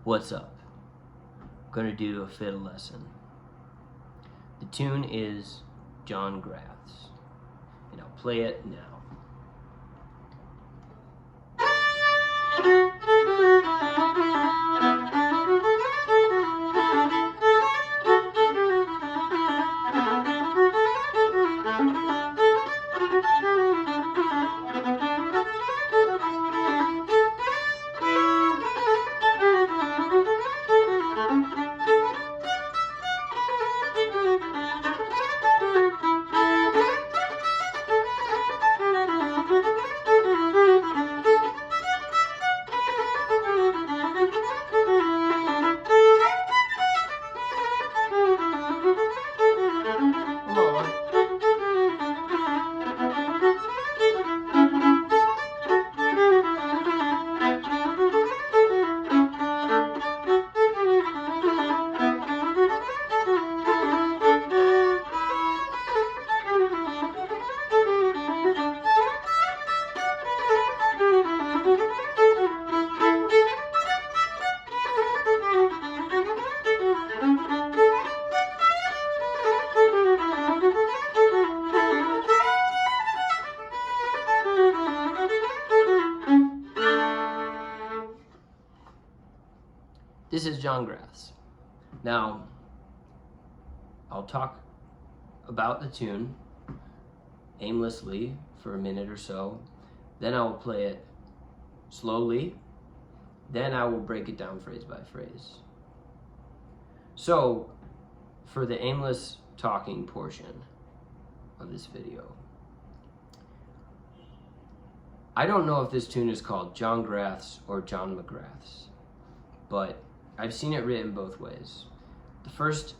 What's up? I'm gonna do a fiddle lesson. The tune is John Grath's, and I'll play it now. This is John Grath's. Now, I'll talk about the tune aimlessly for a minute or so. Then I will play it slowly. Then I will break it down phrase by phrase. So, for the aimless talking portion of this video, I don't know if this tune is called John Grath's or John McGrath's, but I've seen it written both ways. The first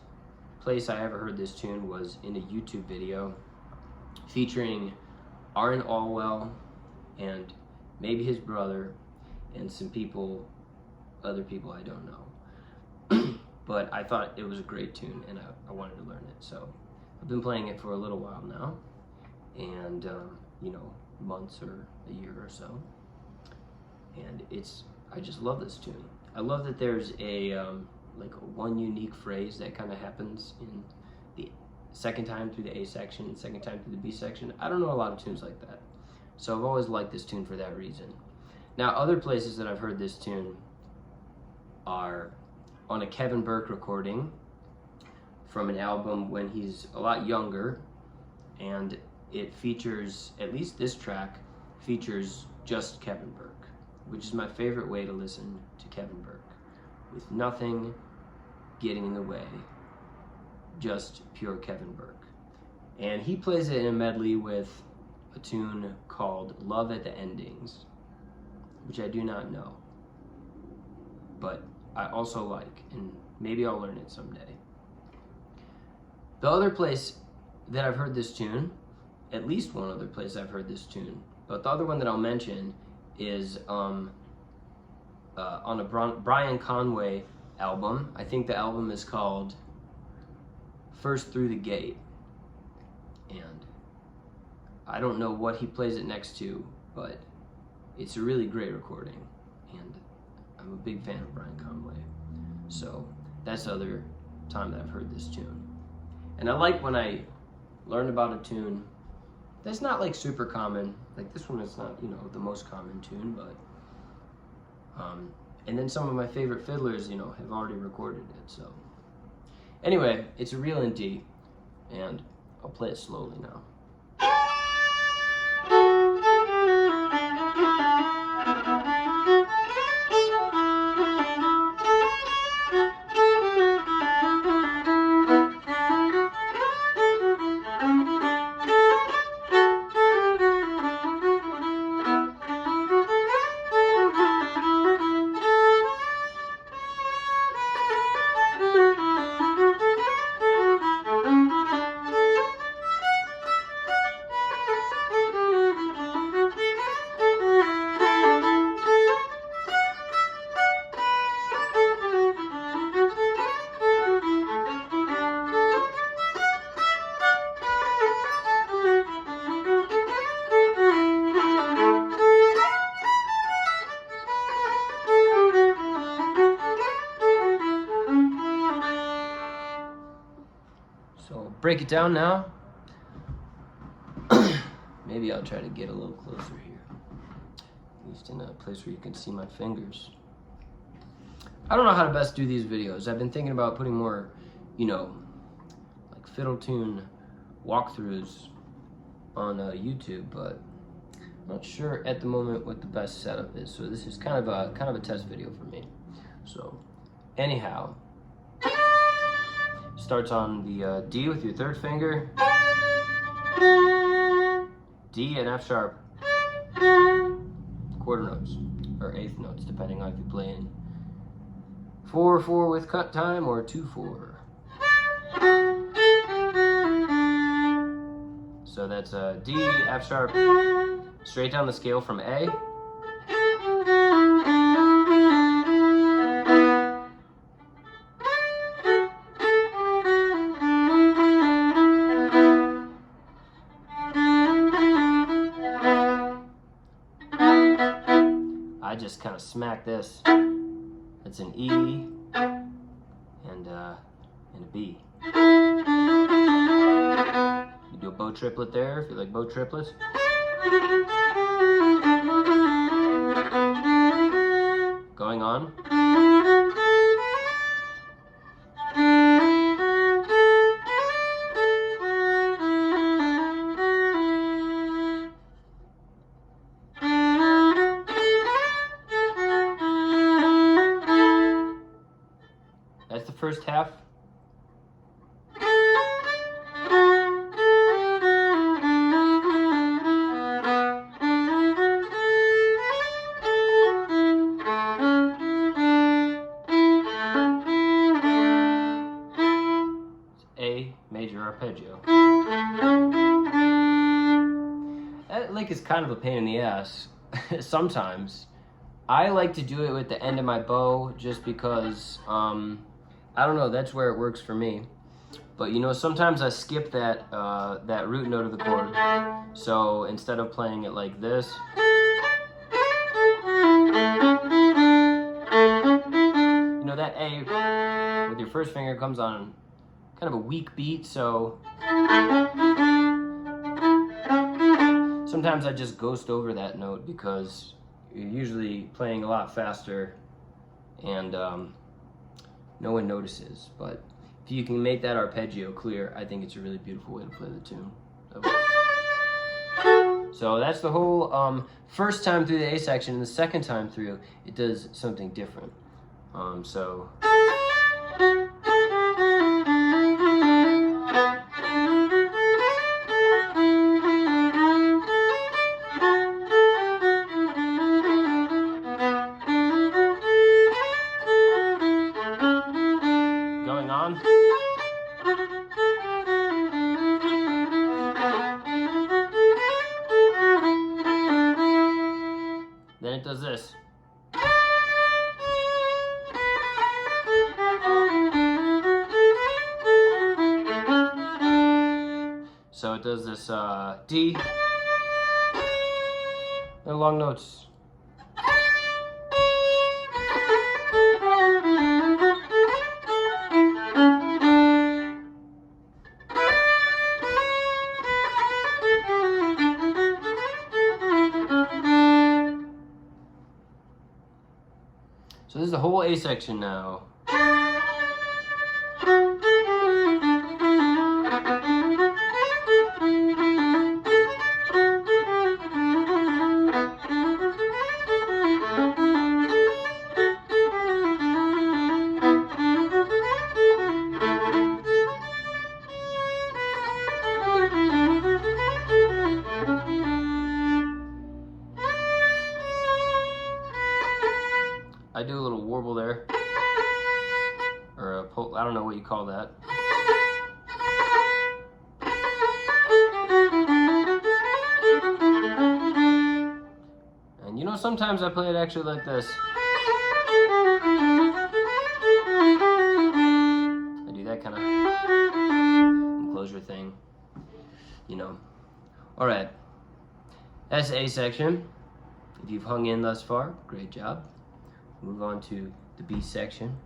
place I ever heard this tune was in a YouTube video featuring Aaron Allwell and maybe his brother and some people, other people I don't know. But I thought it was a great tune and I wanted to learn it. So I've been playing it for a little while now, and months or a year or so. And I just love this tune. I love that there's a one unique phrase that kind of happens in the second time through the A section, second time through the B section. I don't know a lot of tunes like that. So I've always liked this tune for that reason. Now, other places that I've heard this tune are on a Kevin Burke recording from an album when he's a lot younger, and it features, at least this track, features just Kevin Burke, which is my favorite way to listen to Kevin Burke, with nothing getting in the way, just pure Kevin Burke. And he plays it in a medley with a tune called Love at the Endings, which I do not know, but I also like, and maybe I'll learn it someday. The other place that I've heard this tune, at least one other place I've heard this tune, but the other one that I'll mention is on a Brian Conway album. I think the album is called First Through the Gate, and I don't know what he plays it next to, but it's a really great recording, and I'm a big fan of Brian Conway. So that's the other time that I've heard this tune. And I like when I learn about a tune that's not like super common. Like this one is not, the most common tune, but and then some of my favorite fiddlers, have already recorded it. So anyway, it's a real in D, and I'll play it slowly now. break it down now. Maybe I'll try to get a little closer here, at least in a place where you can see my fingers. I don't know how to best do these videos. I've been thinking about putting more, you know, like fiddle tune walkthroughs on YouTube, but I'm not sure at the moment what the best setup is. So this is kind of a test video for me. So anyhow, starts on the D with your third finger, D and F sharp, quarter notes or eighth notes, depending on if you play in 4/4 with cut time or 2/4. So that's D, F sharp, straight down the scale from A. I just kind of smack this. That's an E and a B. You do a bow triplet there if you like bow triplets. Going on. That's the first half. A major arpeggio. That lick is kind of a pain in the ass sometimes. I like to do it with the end of my bow just because I don't know, that's where it works for me. But you know, sometimes I skip that that root note of the chord. So instead of playing it like this, you know, that A with your first finger comes on kind of a weak beat, so sometimes I just ghost over that note because you're usually playing a lot faster and no one notices. But if you can make that arpeggio clear, I think it's a really beautiful way to play the tune. So that's the whole first time through the A section, and the second time through it does something different. So going on. Then it does this. So it does this D, and long notes. So this is the whole A section now. I do a little warble there, or a pull, I don't know what you call that. And you know, sometimes I play it actually like this. I do that kind of enclosure thing, you know. All right, that's the A section. If you've hung in thus far, great job. Move on to the B section.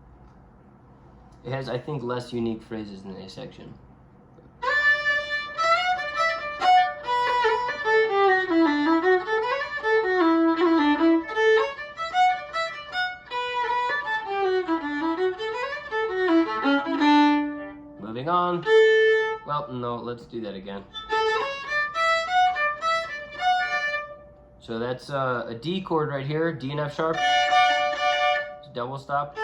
It has, I think, less unique phrases than the A section. hang on. Well, no, let's do that again. So that's a D chord right here, D and F sharp. It's a double stop.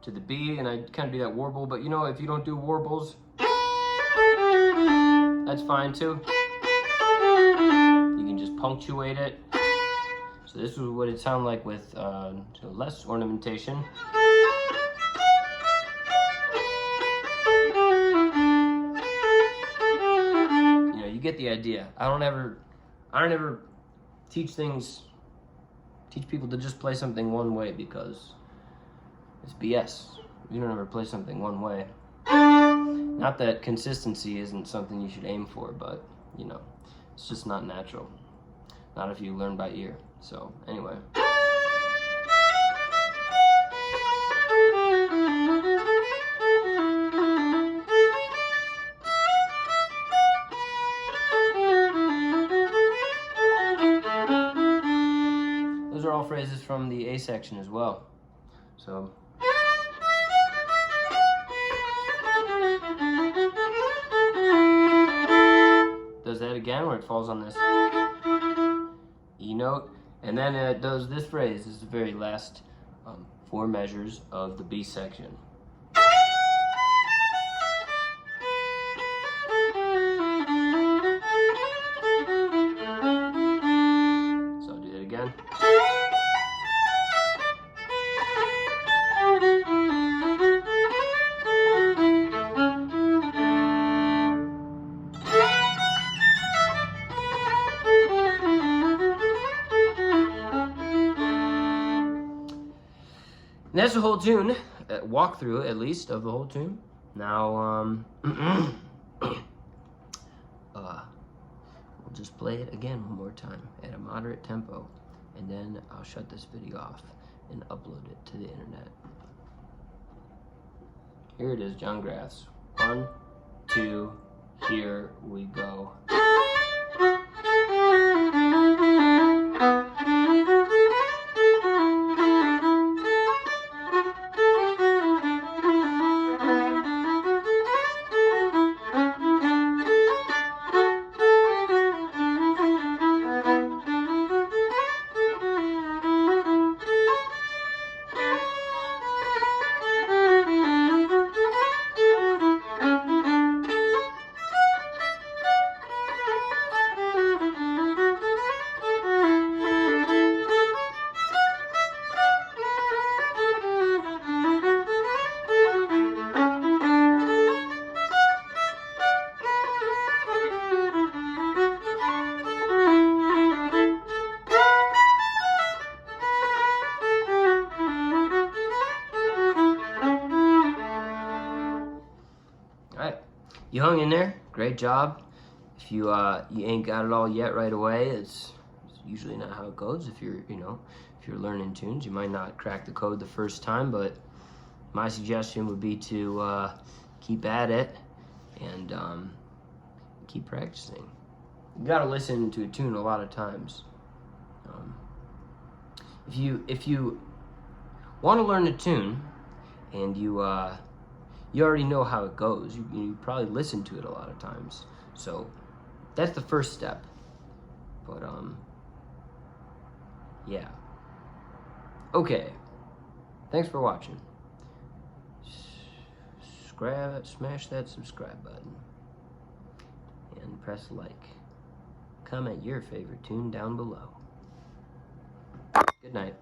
To the B, and I kind of do that warble, but you know, if you don't do warbles, that's fine too. You can just punctuate it. So this is what it sounds like with less ornamentation. You know, you get the idea. I don't ever teach people to just play something one way, because it's BS. You don't ever play something one way. Not that consistency isn't something you should aim for, but you know, it's just not natural. Not if you learn by ear. So anyway. Those are all phrases from the A section as well. So does that again, where it falls on this E note, and then it does this phrase. This is the very last 4 measures of the B section. So I'll do that again. And that's the whole tune, walkthrough at least of the whole tune. Now, we'll just play it again one more time at a moderate tempo, and then I'll shut this video off and upload it to the internet. Here it is, John Grath's 1, 2, here we go. You hung in there, great job. If you ain't got it all yet right away, it's usually not how it goes. If you're learning tunes, you might not crack the code the first time, but my suggestion would be to keep at it and keep practicing. You gotta listen to a tune a lot of times. If you want to learn a tune and you already know how it goes, you probably listen to it a lot of times. So that's the first step. But yeah. Okay. Thanks for watching. Smash that subscribe button and press like. Comment your favorite tune down below. Good night.